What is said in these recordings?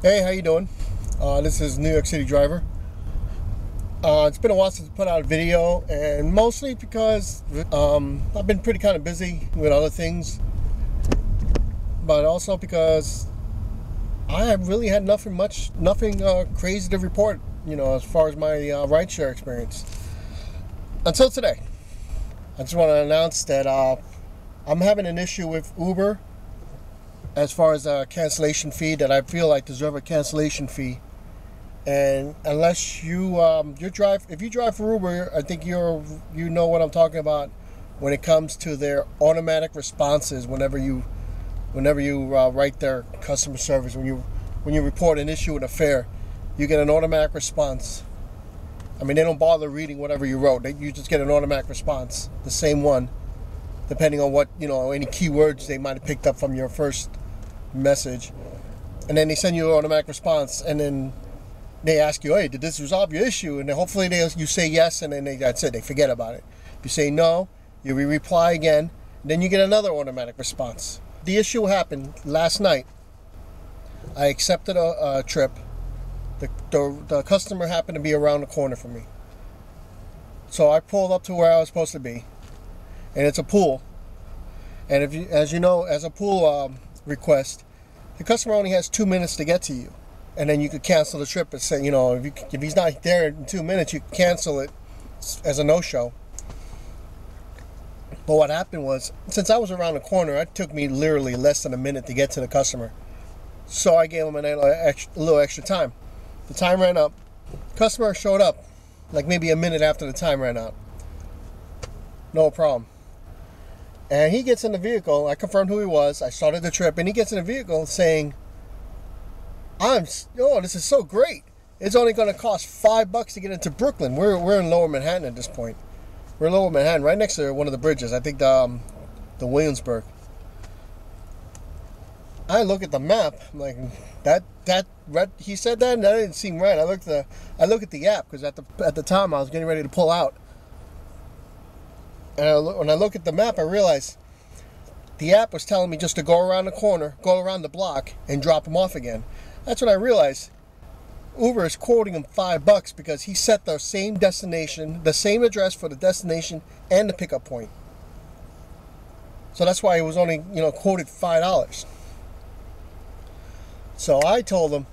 Hey, how you doing? This is New York City Driver. It's been a while since I put out a video, and mostly because I've been pretty kind of busy with other things, but also because I have really had nothing crazy to report, as far as my rideshare experience until today. I just want to announce that I'm having an issue with Uber as far as a cancellation fee, that I feel like deserve a cancellation fee. And unless if you drive for Uber, I think you know what I'm talking about when it comes to their automatic responses whenever you write their customer service. When you report an issue with a fare, you get an automatic response. I mean, they don't bother reading whatever you wrote. You just get an automatic response, the same one, depending on what, any keywords they might have picked up from your first message. And then they send you an automatic response, and then they ask you, hey, did this resolve your issue? And then hopefully you say yes, and then that's it. They forget about it. If you say no, you reply again, then you get another automatic response. The issue happened last night. I accepted a trip. The customer happened to be around the corner from me. So I pulled up to where I was supposed to be, and it's a pool. And as a pool request, the customer only has 2 minutes to get to you, and then you could cancel the trip and say, if he's not there in 2 minutes, you cancel it as a no-show. But what happened was, since I was around the corner, it took me literally less than a minute to get to the customer. So I gave him a little extra time. The time ran up. Customer showed up like maybe a minute after the time ran out. No problem. And he gets in the vehicle. I confirmed who he was. I started the trip, and he gets in the vehicle saying, this is so great. It's only going to cost $5 to get into Brooklyn. We're in Lower Manhattan at this point. We're in Lower Manhattan, right next to one of the bridges. I think the Williamsburg. I look at the map. I'm like, he said that, and that didn't seem right. I look at the app, because at the time I was getting ready to pull out. And when I look at the map, I realize the app was telling me just to go around the corner, go around the block, and drop him off again. That's when I realized Uber is quoting him $5 because he set the same destination, the same address for the destination and the pickup point. So that's why he was only, quoted $5. So I told him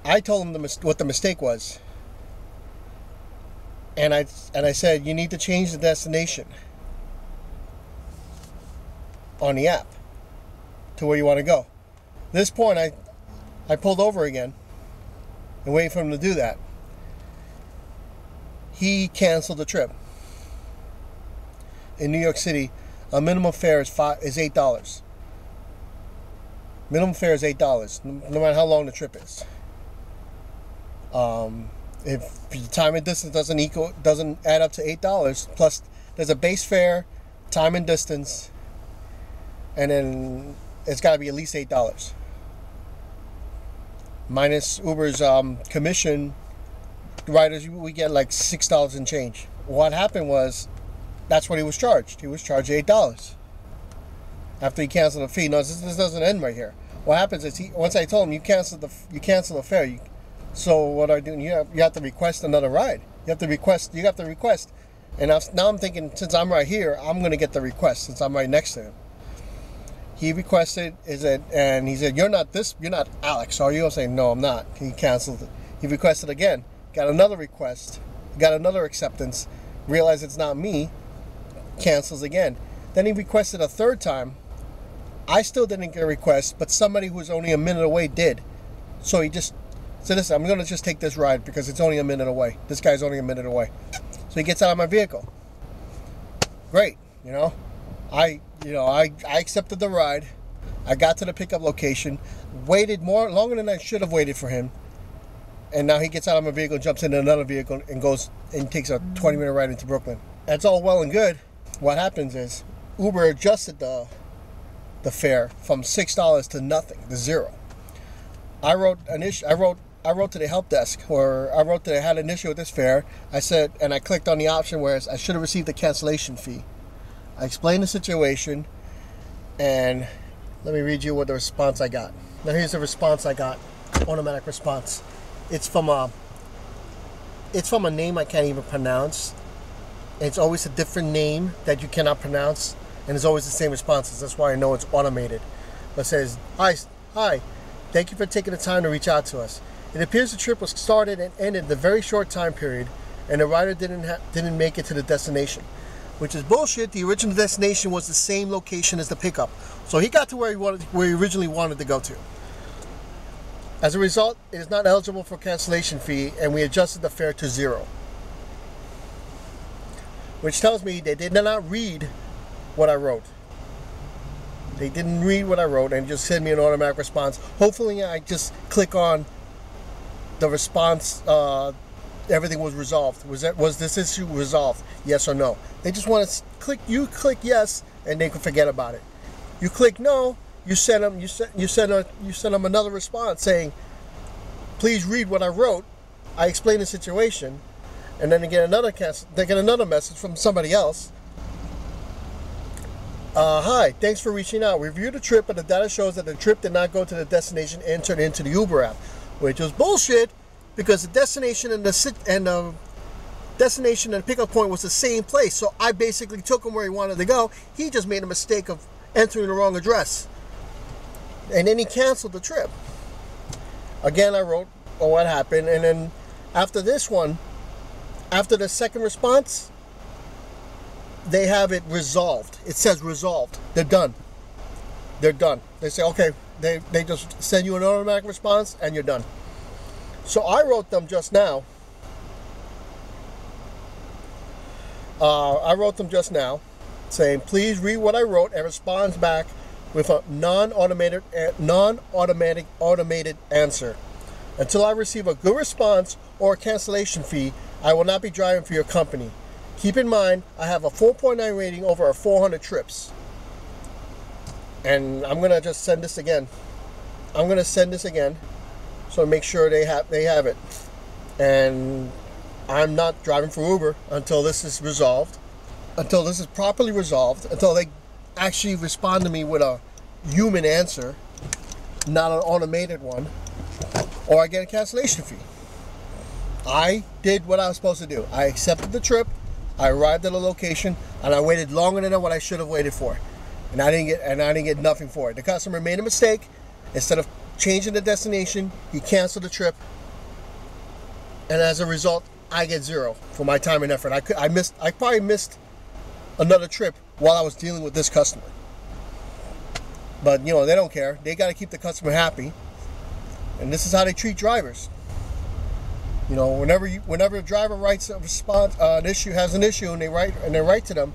what the mistake was. And I said, you need to change the destination on the app to where you want to go. At this point, I pulled over again and waited for him to do that. He canceled the trip. In New York City, a minimum fare is $8. Minimum fare is $8, no matter how long the trip is. If the time and distance doesn't add up to $8, plus there's a base fare, time and distance, and then it's got to be at least $8. Minus Uber's commission, riders, we get like $6 and change. What happened was, that's what he was charged. He was charged $8 after he canceled the fee. No, this doesn't end right here. What happens is, once I told him you cancel the fare, so what I do, you have to request another ride. You have to request, and now I'm thinking, since I'm right here, I'm going to get the request since I'm right next to him. He requested, and he said, you're not Alex, are you? I was saying, no, I'm not. He canceled it. He requested again, got another request, got another acceptance, realized it's not me, cancels again. Then he requested a third time. I still didn't get a request, but somebody who was only a minute away did. So he just said, listen, I'm going to just take this ride because it's only a minute away. This guy's only a minute away. So he gets out of my vehicle. Great, I accepted the ride. I got to the pickup location, waited longer than I should have waited for him. And now he gets out of my vehicle, jumps into another vehicle, and goes and takes a 20-minute ride into Brooklyn. That's all well and good. What happens is Uber adjusted the fare from $6 to nothing, to zero. I wrote to the help desk, or I wrote that I had an issue with this fare. I said, and I clicked on the option where I should have received a cancellation fee. I explained the situation, and let me read you what the response I got. Now here's the response I got. Automatic response. It's from a name I can't even pronounce. It's always a different name that you cannot pronounce, and it's always the same responses. That's why I know it's automated. But it says, hi, thank you for taking the time to reach out to us. It appears the trip was started and ended in a very short time period, and the rider didn't make it to the destination, which is bullshit. The original destination was the same location as the pickup, so he got to where he originally wanted to go to. As a result, it is not eligible for cancellation fee, and we adjusted the fare to 0. Which tells me they did not read what I wrote. They didn't read what I wrote and just send me an automatic response. Hopefully I just click on the response, everything was resolved. Was this issue resolved? Yes or no? They just want to click yes, and they can forget about it. You click no, you send them another response saying, please read what I wrote. I explained the situation, and then they get another message from somebody else. Hi, thanks for reaching out. We reviewed the trip, but the data shows that the trip did not go to the destination entered into the Uber app, which was bullshit, because the destination and the pickup point was the same place. So I basically took him where he wanted to go. He just made a mistake of entering the wrong address, and then he canceled the trip. Again, I wrote what happened, and then after this one, after the second response, they have it resolved. It says resolved. They're done. They're done. They say, okay, they just send you an automatic response and you're done. So I wrote them just now. Saying, please read what I wrote, and responds back with a non-automated answer. Until I receive a good response or a cancellation fee, I will not be driving for your company. Keep in mind, I have a 4.9 rating over 400 trips. And I'm going to just send this again. So make sure they have it. And I'm not driving for Uber until this is resolved. Until this is properly resolved. Until they actually respond to me with a human answer, not an automated one. Or I get a cancellation fee. I did what I was supposed to do. I accepted the trip. I arrived at a location, and I waited longer than what I should have waited for, and I didn't get nothing for it. The customer made a mistake. Instead of changing the destination, he canceled the trip, and as a result, I get 0 for my time and effort. I probably missed another trip while I was dealing with this customer. But you know, they don't care. They got to keep the customer happy, and this is how they treat drivers. You know, whenever a driver writes a response, has an issue, and they write to them,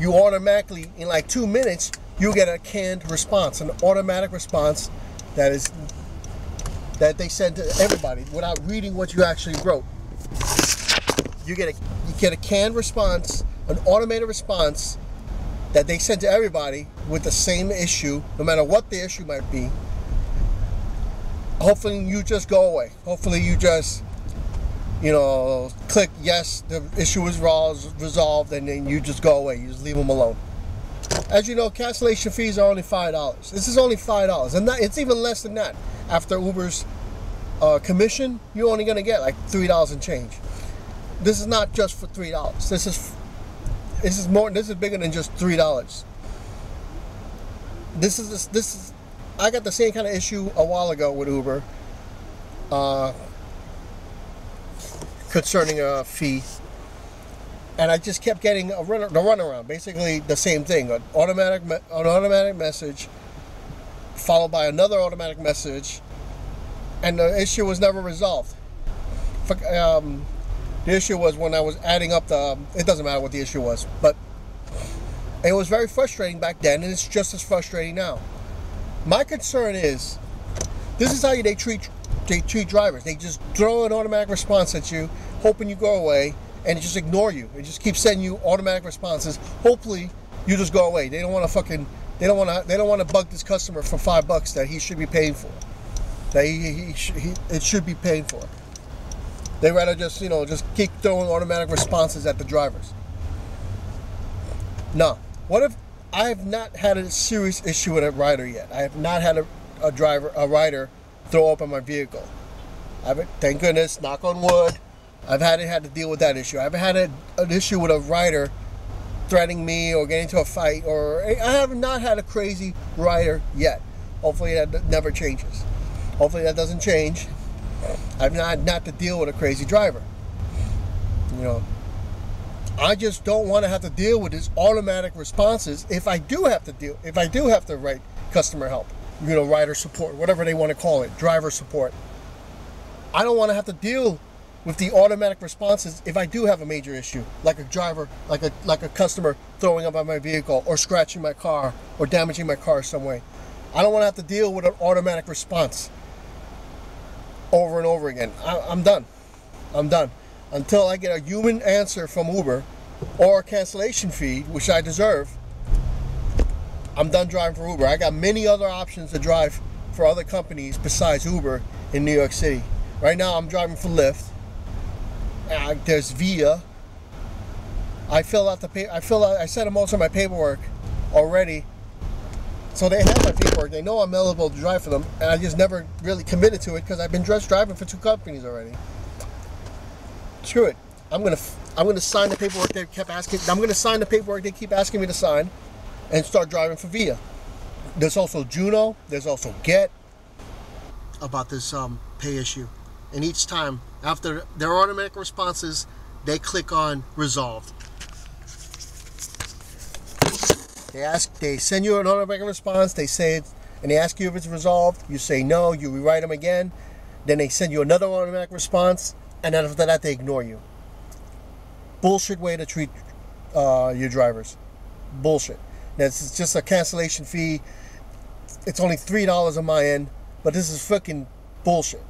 you automatically, in like 2 minutes, you get a canned response, an automatic response that they send to everybody without reading what you actually wrote. You get a canned response, an automated response that they send to everybody with the same issue, no matter what the issue might be. Hopefully you just go away. Hopefully you just, click yes, the issue is resolved, and then you just go away. You just leave them alone. As you know, cancellation fees are only $5. This is only $5, and it's even less than that. After Uber's commission, you're only going to get like $3 and change. This is not just for $3. This is more. This is bigger than just $3. This is. I got the same kind of issue a while ago with Uber. Concerning a fee, and I just kept getting the runaround, basically the same thing, an automatic message followed by another automatic message, and the issue was never resolved. The issue was when I was adding up it doesn't matter what the issue was, but it was very frustrating back then, and it's just as frustrating now. My concern is, this is how they treat drivers. They just throw an automatic response at you, hoping you go away, and just ignore you. They just keep sending you automatic responses. Hopefully, you just go away. They don't want to bug this customer for $5 that he should be paying for. That it should be paying for. They rather just keep throwing automatic responses at the drivers. No. What if I have not had a serious issue with a rider yet? I have not had a rider throw up on my vehicle. Thank goodness, knock on wood, I've had to deal with that issue. I haven't had an issue with a rider threatening me or getting into a fight, or I have not had a crazy rider yet. Hopefully that never changes. Hopefully that doesn't change. I've not to deal with a crazy driver. You know, I just don't want to have to deal with his automatic responses if I do have to write customer help, you know, rider support, whatever they want to call it, driver support. I don't want to have to deal with the automatic responses if I do have a major issue, like a driver, like a customer throwing up on my vehicle or scratching my car or damaging my car some way. I don't want to have to deal with an automatic response over and over again. I'm done. I'm done. Until I get a human answer from Uber or a cancellation fee, which I deserve, I'm done driving for Uber. I got many other options to drive for other companies besides Uber in New York City. Right now I'm driving for LYFT. There's Via. I sent most of my paperwork already. So they have my paperwork. They know I'm eligible to drive for them, and I just never really committed to it because I've been just driving for 2 companies already. Screw it. I'm gonna sign the paperwork they kept asking. I'm gonna sign the paperwork they keep asking me to sign, and start driving for Via. There's also Juno. There's also Get. About this pay issue, and each time after their automatic responses, they click on resolved. They send you an automatic response. They say it, and they ask you if it's resolved. You say no. You rewrite them again. Then they send you another automatic response, and then after that they ignore you. Bullshit way to treat your drivers. Bullshit. It's just a cancellation fee. It's only $3 on my end, but this is fucking bullshit.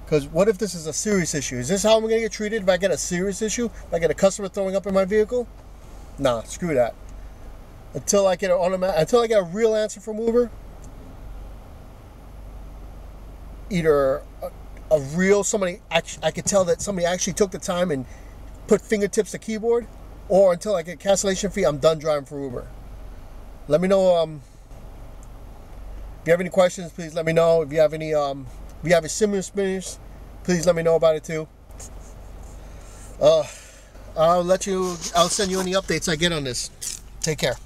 Because what if this is a serious issue? Is this how I'm gonna get treated if I get a serious issue? If I get a customer throwing up in my vehicle? Nah, screw that. Until I get a real answer from Uber, either a real somebody, I could tell that somebody actually took the time and put fingertips to keyboard, or until I get cancellation fee, I'm done driving for Uber. Let me know. If you have any questions, please let me know. If you have any, if you have a similar experience, please let me know about it too. I'll send you any updates I get on this. Take care.